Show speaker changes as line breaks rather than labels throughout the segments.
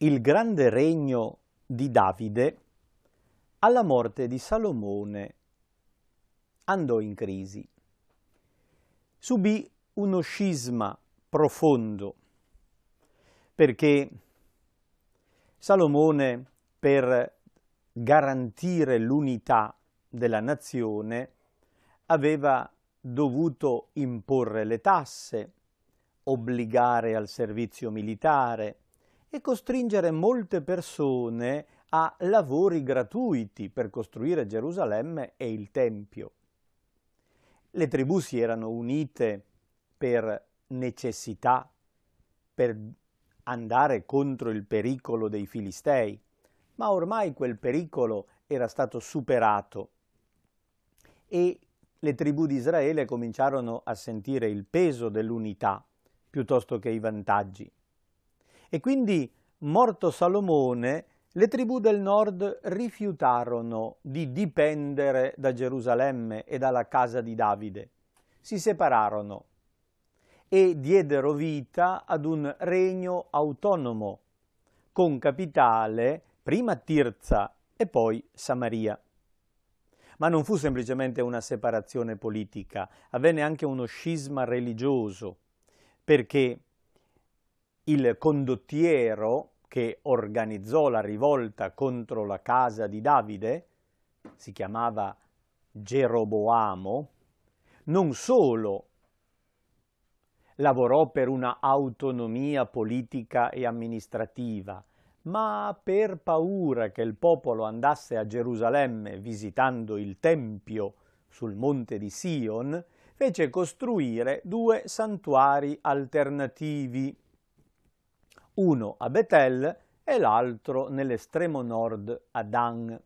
Il grande regno di Davide, alla morte di Salomone, andò in crisi. Subì uno scisma profondo, perché Salomone, per garantire l'unità della nazione, aveva dovuto imporre le tasse, obbligare al servizio militare e costringere molte persone a lavori gratuiti per costruire Gerusalemme e il Tempio. Le tribù si erano unite per necessità, per andare contro il pericolo dei Filistei, ma ormai quel pericolo era stato superato e le tribù di Israele cominciarono a sentire il peso dell'unità piuttosto che i vantaggi. E quindi, morto Salomone, le tribù del nord rifiutarono di dipendere da Gerusalemme e dalla casa di Davide. Si separarono e diedero vita ad un regno autonomo, con capitale prima Tirza e poi Samaria. Ma non fu semplicemente una separazione politica, avvenne anche uno scisma religioso, perché il condottiero che organizzò la rivolta contro la casa di Davide, si chiamava Geroboamo, non solo lavorò per una autonomia politica e amministrativa, ma per paura che il popolo andasse a Gerusalemme visitando il Tempio sul monte di Sion, fece costruire due santuari alternativi, uno a Betel e l'altro nell'estremo nord a Dan.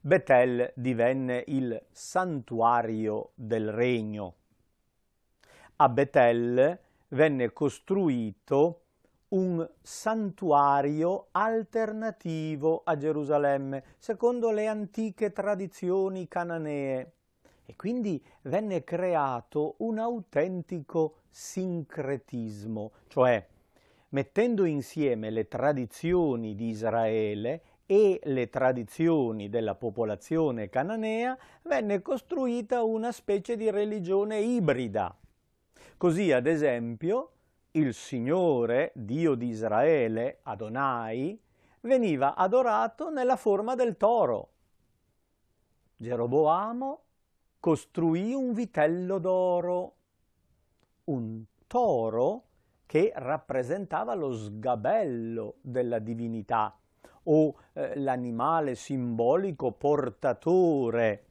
Betel divenne il santuario del regno. A Betel venne costruito un santuario alternativo a Gerusalemme, secondo le antiche tradizioni cananee. E quindi venne creato un autentico sincretismo, cioè mettendo insieme le tradizioni di Israele e le tradizioni della popolazione cananea, venne costruita una specie di religione ibrida. Così, ad esempio, il Signore, Dio di Israele, Adonai, veniva adorato nella forma del toro. Geroboamo costruì un vitello d'oro, un toro che rappresentava lo sgabello della divinità o l'animale simbolico portatore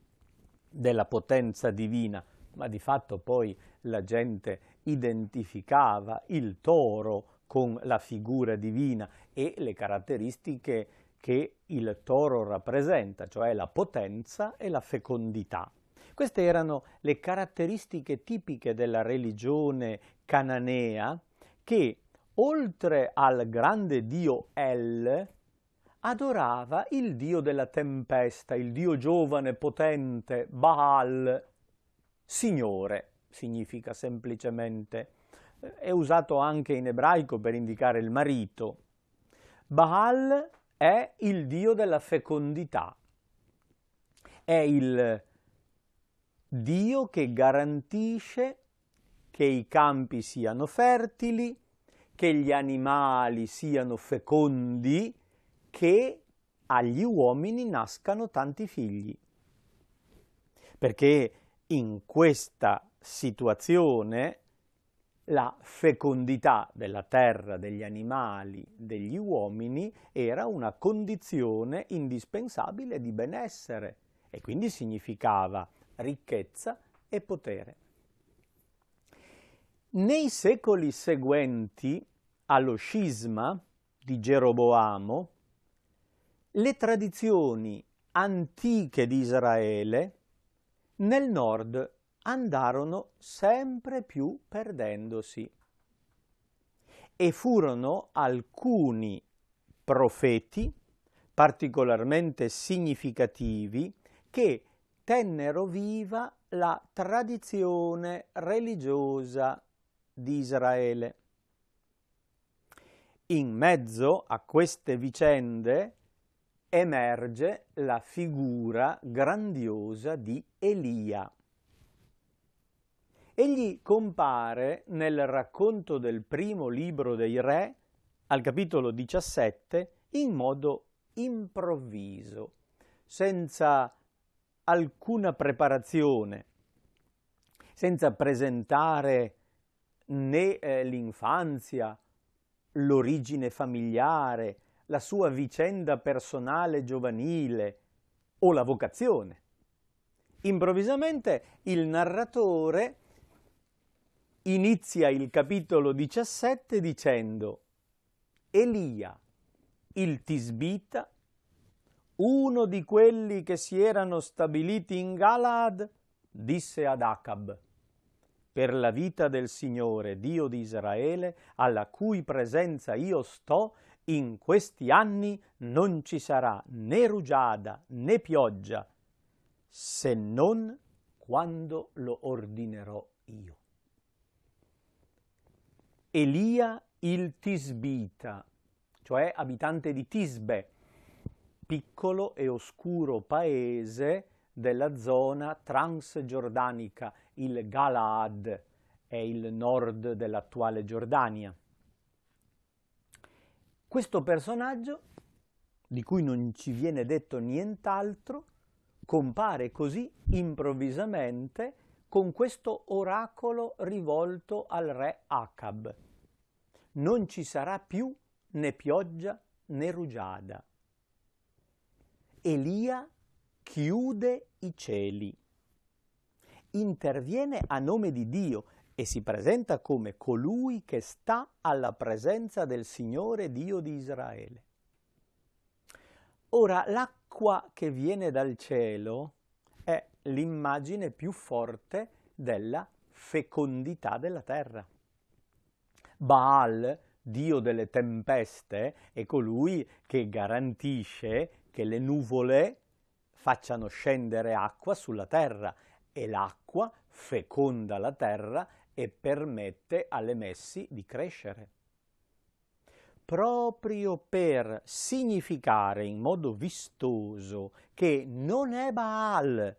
della potenza divina, ma di fatto poi la gente identificava il toro con la figura divina e le caratteristiche che il toro rappresenta, cioè la potenza e la fecondità. Queste erano le caratteristiche tipiche della religione cananea che, oltre al grande dio El, adorava il dio della tempesta, il dio giovane, potente, Baal. Signore significa semplicemente, è usato anche in ebraico per indicare il marito. Baal è il dio della fecondità, è il dio che garantisce che i campi siano fertili, che gli animali siano fecondi, che agli uomini nascano tanti figli. Perché in questa situazione la fecondità della terra, degli animali, degli uomini era una condizione indispensabile di benessere e quindi significava ricchezza e potere. Nei secoli seguenti allo scisma di Geroboamo, le tradizioni antiche di Israele nel nord andarono sempre più perdendosi e furono alcuni profeti particolarmente significativi che tennero viva la tradizione religiosa di Israele. in mezzo a queste vicende emerge la figura grandiosa di Elia. Egli compare nel racconto del primo libro dei Re, al capitolo 17, in modo improvviso, senza alcuna preparazione, senza presentare né l'infanzia, l'origine familiare, la sua vicenda personale giovanile o la vocazione. Improvvisamente il narratore inizia il capitolo 17 dicendo: Elia, il Tisbita, uno di quelli che si erano stabiliti in Galaad, disse ad Acab: per la vita del Signore, Dio di Israele, alla cui presenza io sto, in questi anni non ci sarà né rugiada né pioggia, se non quando lo ordinerò io. Elia il Tisbita, cioè abitante di Tisbe, piccolo e oscuro paese della zona transgiordanica. Il Galaad è il nord dell'attuale Giordania. Questo personaggio, di cui non ci viene detto nient'altro, compare così improvvisamente con questo oracolo rivolto al re Acab. Non ci sarà più né pioggia né rugiada. Elia chiude i cieli, interviene a nome di Dio e si presenta come colui che sta alla presenza del Signore Dio di Israele. Ora, l'acqua che viene dal cielo è l'immagine più forte della fecondità della terra. Baal, dio delle tempeste, è colui che garantisce che le nuvole facciano scendere acqua sulla terra e l'acqua feconda la terra e permette alle messi di crescere. Proprio per significare in modo vistoso che non è Baal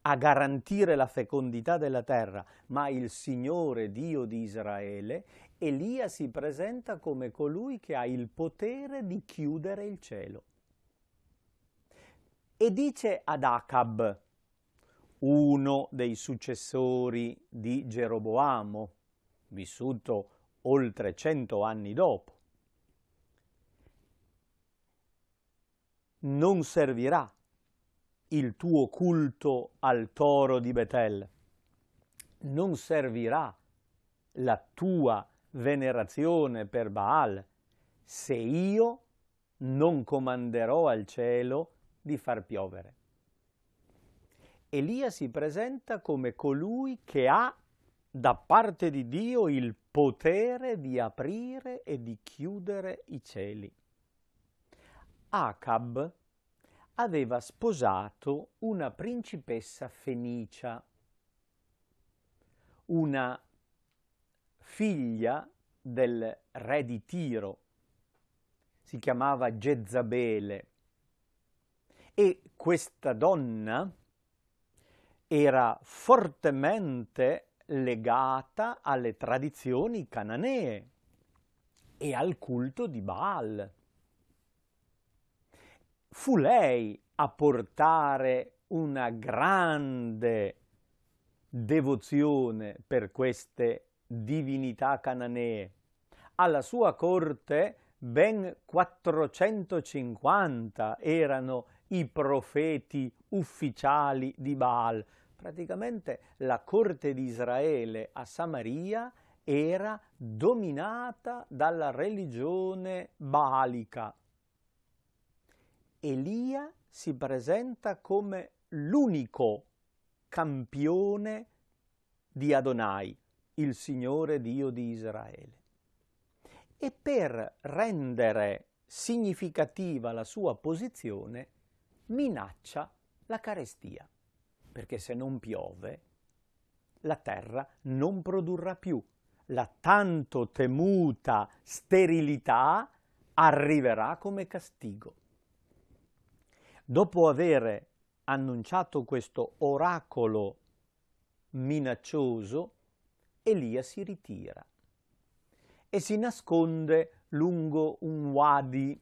a garantire la fecondità della terra, ma il Signore Dio di Israele, Elia si presenta come colui che ha il potere di chiudere il cielo. E dice ad Acab, uno dei successori di Geroboamo, vissuto oltre 100 anni dopo: non servirà il tuo culto al toro di Betel, non servirà la tua venerazione per Baal, se io non comanderò al cielo di far piovere. Elia si presenta come colui che ha da parte di Dio il potere di aprire e di chiudere i cieli. Acab aveva sposato una principessa fenicia, una figlia del re di Tiro, si chiamava Jezabele, e questa donna era fortemente legata alle tradizioni cananee e al culto di Baal. Fu lei a portare una grande devozione per queste divinità cananee. Alla sua corte ben 450 erano i profeti ufficiali di Baal. Praticamente la corte di Israele a Samaria era dominata dalla religione baalica. Elia si presenta come l'unico campione di Adonai, il Signore Dio di Israele. E per rendere significativa la sua posizione, minaccia la carestia, perché se non piove, la terra non produrrà più. la tanto temuta sterilità arriverà come castigo. Dopo aver annunciato questo oracolo minaccioso, Elia si ritira e si nasconde lungo un wadi,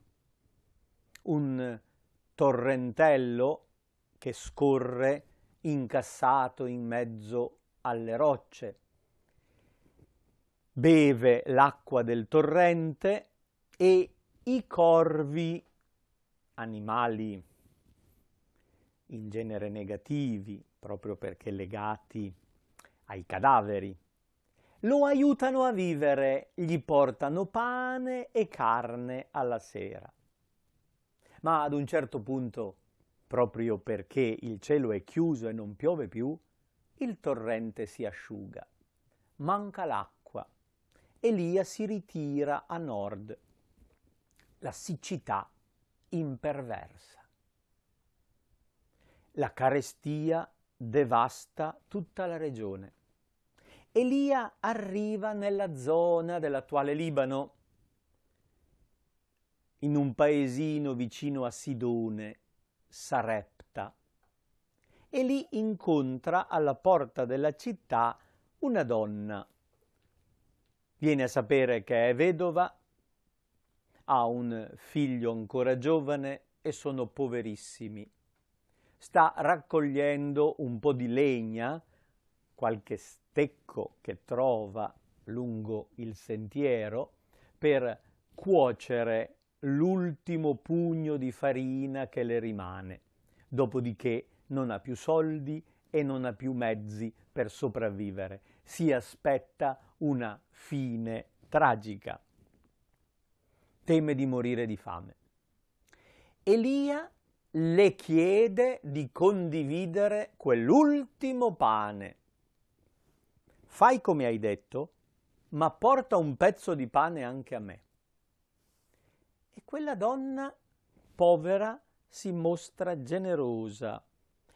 un torrentello che scorre incassato in mezzo alle rocce. Beve l'acqua del torrente e i corvi, animali in genere negativi, proprio perché legati ai cadaveri, lo aiutano a vivere, gli portano pane e carne alla sera. Ma ad un certo punto, proprio perché il cielo è chiuso e non piove più, il torrente si asciuga, manca l'acqua. Elia si ritira a nord. La siccità imperversa. La carestia devasta tutta la regione. Elia arriva nella zona dell'attuale Libano, in un paesino vicino a Sidone, Sarepta, e lì incontra alla porta della città una donna. Viene a sapere che è vedova, ha un figlio ancora giovane e sono poverissimi. Sta raccogliendo un po' di legna, qualche stecco che trova lungo il sentiero, per cuocere l'ultimo pugno di farina che le rimane. Dopodiché non ha più soldi e non ha più mezzi per sopravvivere. Si aspetta una fine tragica. Teme di morire di fame. Elia le chiede di condividere quell'ultimo pane. Fai come hai detto, ma porta un pezzo di pane anche a me. E quella donna povera si mostra generosa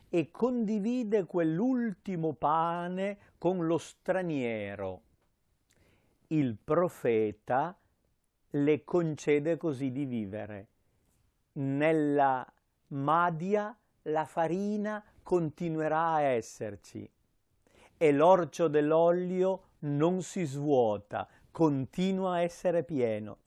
e condivide quell'ultimo pane con lo straniero. Il profeta le concede così di vivere. Nella Madia la farina continuerà a esserci e l'orcio dell'olio non si svuota, continua a essere pieno.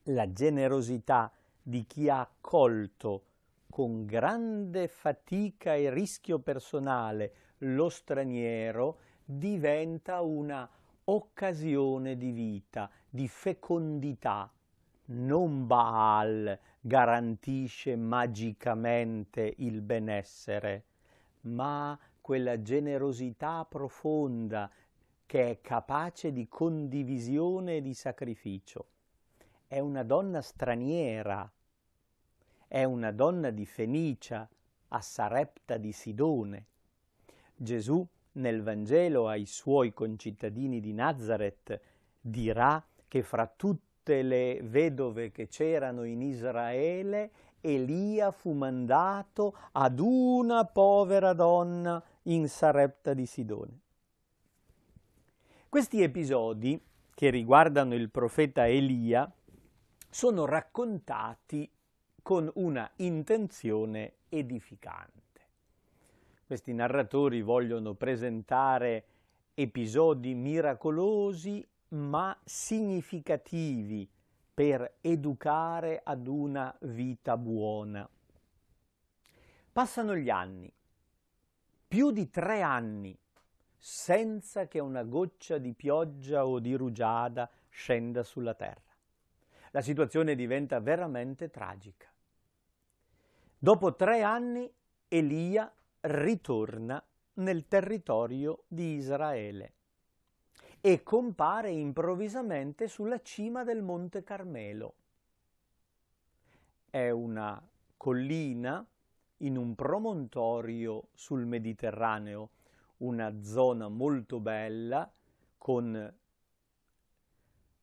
La generosità di chi ha accolto con grande fatica e rischio personale lo straniero diventa una occasione di vita, di fecondità. Non Baal garantisce magicamente il benessere, ma quella generosità profonda che è capace di condivisione e di sacrificio. È una donna straniera, è una donna di Fenicia, a Sarepta di Sidone. Gesù nel Vangelo ai suoi concittadini di Nazaret dirà che fra tutte le vedove che c'erano in Israele, Elia fu mandato ad una povera donna in Sarepta di Sidone. Questi episodi, che riguardano il profeta Elia, sono raccontati con una intenzione edificante. Questi narratori vogliono presentare episodi miracolosi ma significativi per educare ad una vita buona. Passano gli anni, più di 3 anni, senza che una goccia di pioggia o di rugiada scenda sulla terra. La situazione diventa veramente tragica. Dopo 3 anni Elia ritorna nel territorio di Israele e compare improvvisamente sulla cima del Monte Carmelo. È una collina in un promontorio sul Mediterraneo, una zona molto bella con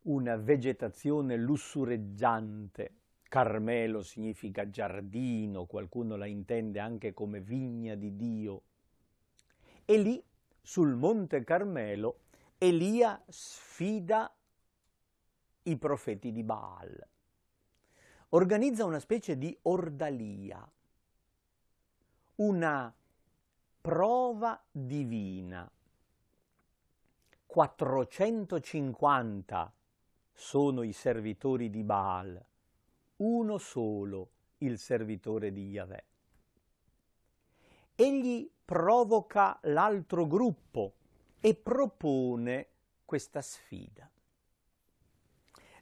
una vegetazione lussureggiante. Carmelo significa giardino, qualcuno la intende anche come vigna di Dio. E lì, sul Monte Carmelo, Elia sfida i profeti di Baal. Organizza una specie di ordalia, una prova divina. 450 sono i servitori di Baal, uno solo il servitore di Yahweh. Egli provoca l'altro gruppo e propone questa sfida.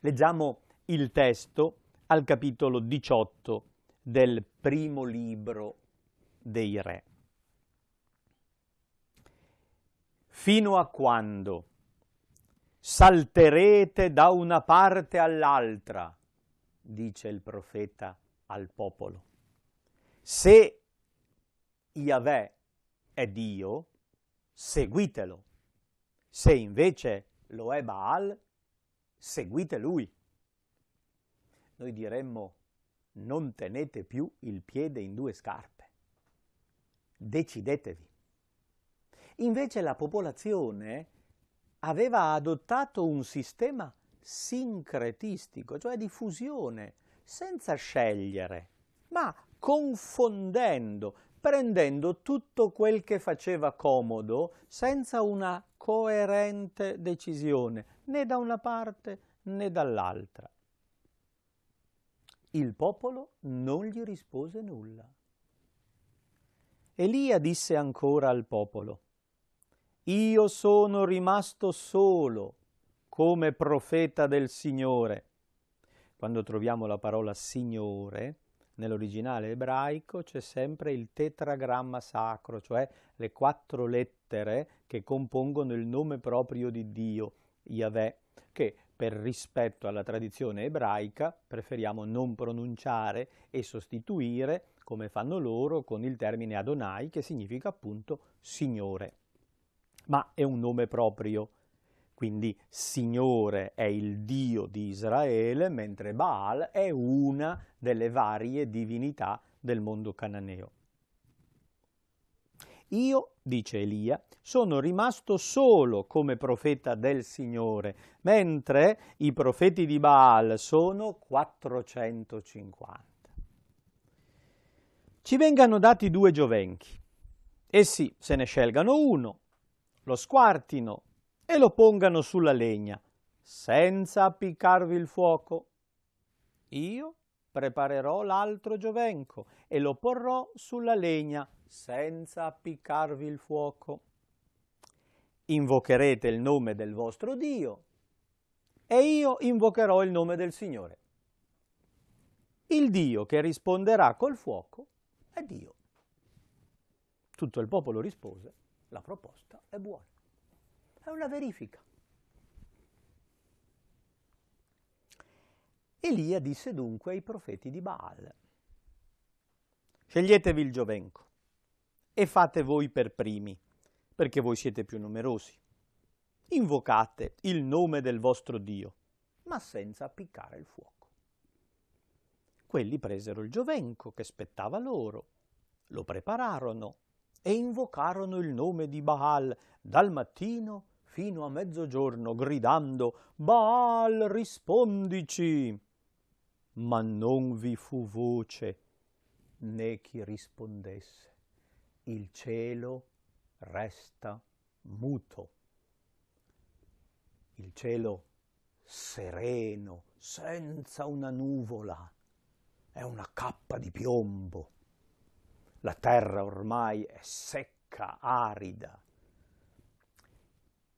Leggiamo il testo al capitolo 18 del primo libro dei Re. Fino a quando salterete da una parte all'altra, dice il profeta al popolo. Se Yahweh è Dio, seguitelo. Se invece lo è Baal, seguite lui. Noi diremmo: non tenete più il piede in due scarpe. Decidetevi. Invece la popolazione aveva adottato un sistema sincretistico, cioè di fusione, senza scegliere, ma confondendo, prendendo tutto quel che faceva comodo, senza una coerente decisione, né da una parte né dall'altra. Il popolo non gli rispose nulla. Elia disse ancora al popolo: io sono rimasto solo come profeta del Signore. Quando troviamo la parola Signore, nell'originale ebraico c'è sempre il tetragramma sacro, cioè le 4 lettere che compongono il nome proprio di Dio, Yahweh, che per rispetto alla tradizione ebraica preferiamo non pronunciare e sostituire, come fanno loro, con il termine Adonai, che significa appunto Signore. Ma è un nome proprio, quindi Signore è il Dio di Israele, mentre Baal è una delle varie divinità del mondo cananeo. Io, dice Elia, sono rimasto solo come profeta del Signore, mentre i profeti di Baal sono 450. Ci vengano dati 2 giovenchi. Essi se ne scelgano uno, lo squartino e lo pongano sulla legna, senza appiccarvi il fuoco. Io preparerò l'altro giovenco e lo porrò sulla legna, senza appiccarvi il fuoco. Invocherete il nome del vostro Dio e io invocherò il nome del Signore. Il Dio che risponderà col fuoco è Dio. Tutto il popolo rispose: la proposta è buona. È una verifica. Elia disse dunque ai profeti di Baal: sceglietevi il giovenco e fate voi per primi, perché voi siete più numerosi. Invocate il nome del vostro Dio, ma senza appiccare il fuoco. Quelli presero il giovenco che spettava loro, lo prepararono e invocarono il nome di Baal dal mattino fino a mezzogiorno, gridando: Baal, rispondici! Ma non vi fu voce né chi rispondesse. Il cielo resta muto. Il cielo sereno, senza una nuvola, è una cappa di piombo. La terra ormai è secca, arida.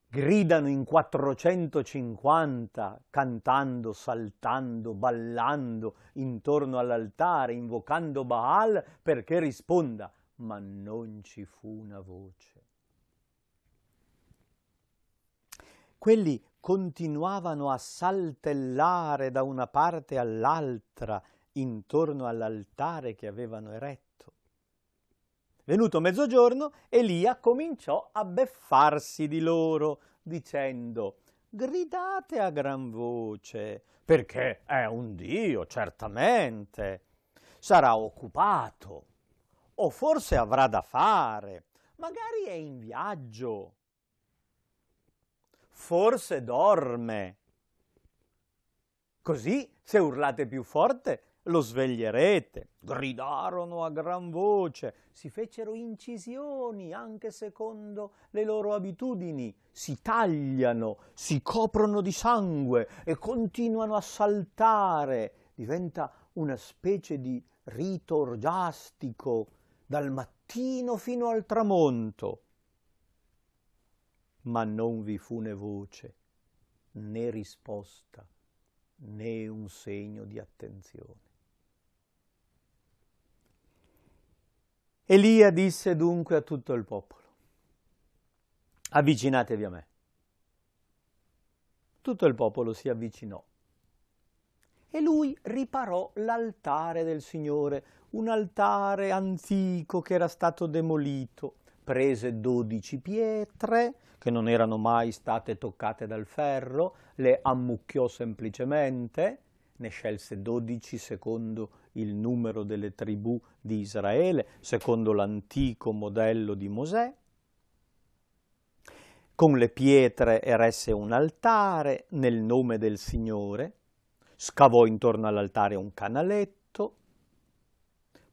Gridano in 450, cantando, saltando, ballando intorno all'altare, invocando Baal perché risponda, ma non ci fu una voce. Quelli continuavano a saltellare da una parte all'altra intorno all'altare che avevano eretto. Venuto mezzogiorno, Elia cominciò a beffarsi di loro, dicendo: gridate a gran voce, perché è un Dio, certamente. Sarà occupato, o forse avrà da fare, magari è in viaggio. forse dorme. Così, se urlate più forte, lo sveglierete. Gridarono a gran voce, si fecero incisioni anche secondo le loro abitudini, si tagliano, si coprono di sangue e continuano a saltare. Diventa una specie di rito orgiastico dal mattino fino al tramonto. Ma non vi fu né voce, né risposta, né un segno di attenzione. Elia disse dunque a tutto il popolo: avvicinatevi a me. Tutto il popolo si avvicinò e lui riparò l'altare del Signore, un altare antico che era stato demolito. Prese 12 pietre che non erano mai state toccate dal ferro, le ammucchiò semplicemente, ne scelse 12 secondo il numero delle tribù di Israele, secondo l'antico modello di Mosè. Con le pietre eresse un altare nel nome del Signore, scavò intorno all'altare un canaletto,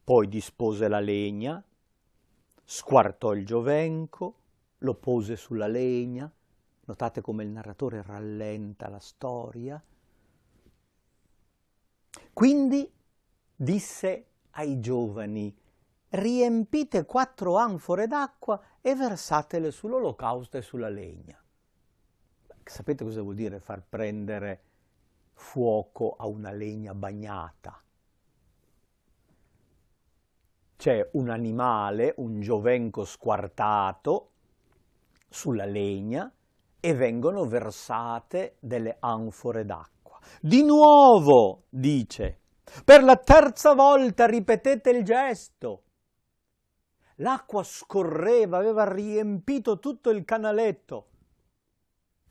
poi dispose la legna, squartò il giovenco, lo pose sulla legna. Notate come il narratore rallenta la storia. Quindi disse ai giovani: riempite 4 anfore d'acqua e versatele sull'olocausto e sulla legna. Sapete cosa vuol dire far prendere fuoco a una legna bagnata? C'è un animale, un giovenco squartato sulla legna e vengono versate delle anfore d'acqua. Di nuovo, dice, per la 3ª volta ripetete il gesto. L'acqua scorreva, aveva riempito tutto il canaletto.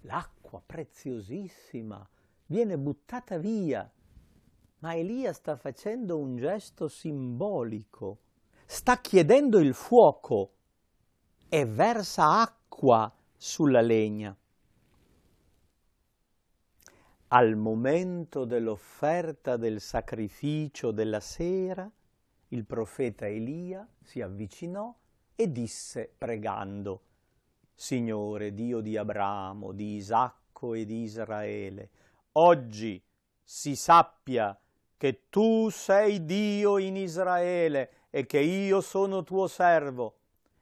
L'acqua preziosissima viene buttata via, ma Elia sta facendo un gesto simbolico. Sta chiedendo il fuoco e versa acqua sulla legna. Al momento dell'offerta del sacrificio della sera, il profeta Elia si avvicinò e disse pregando: Signore, Dio di Abramo, di Isacco e di Israele, oggi si sappia che tu sei Dio in Israele e che io sono tuo servo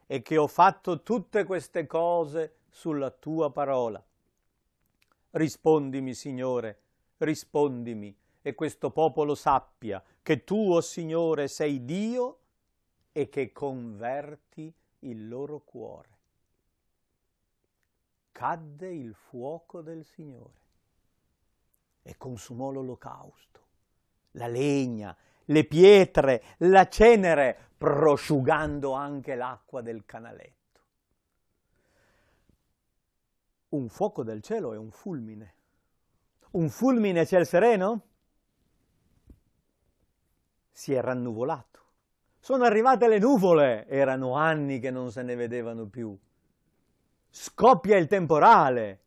e che ho fatto tutte queste cose sulla tua parola. Rispondimi, Signore, rispondimi, e questo popolo sappia che tu, o Signore, sei Dio e che converti il loro cuore. Cadde il fuoco del Signore e consumò l'olocausto, la legna, le pietre, la cenere, prosciugando anche l'acqua del canaletto. Un fuoco del cielo è un fulmine. Un fulmine a ciel sereno? Si è rannuvolato. Sono arrivate le nuvole, erano anni che non se ne vedevano più. Scoppia il temporale.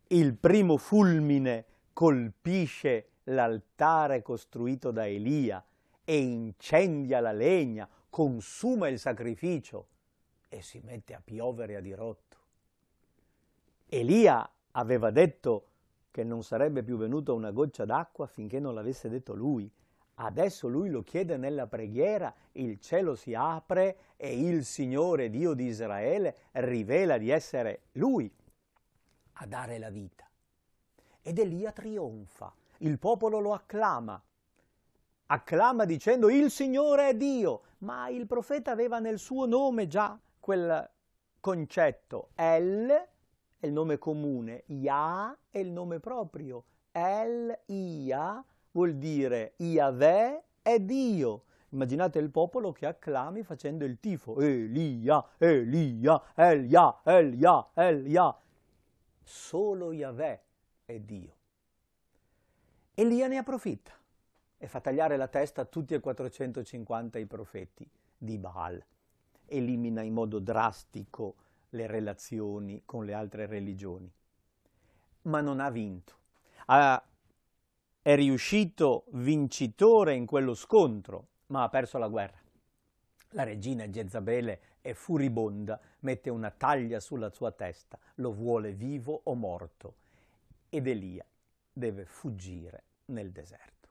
Il primo fulmine colpisce l'altare costruito da Elia e incendia la legna, consuma il sacrificio e si mette a piovere a dirotto. Elia aveva detto che non sarebbe più venuta una goccia d'acqua finché non l'avesse detto lui. Adesso lui lo chiede nella preghiera, il cielo si apre e il Signore Dio di Israele rivela di essere lui a dare la vita. Ed Elia trionfa, il popolo lo acclama dicendo il Signore è Dio, ma il profeta aveva nel suo nome già quel concetto. El è il nome comune, Yah è il nome proprio, El-Ia vuol dire Yahweh è Dio. Immaginate il popolo che acclami facendo il tifo, Elia, Elia, Elia, Elia, Elia. Solo Yahweh è Dio. Elia ne approfitta e fa tagliare la testa a tutti e 450 i profeti di Baal. Elimina in modo drastico le relazioni con le altre religioni. ma non ha vinto. È riuscito vincitore in quello scontro, ma ha perso la guerra. La regina Jezabele è furibonda, mette una taglia sulla sua testa, lo vuole vivo o morto, ed Elia deve fuggire nel deserto.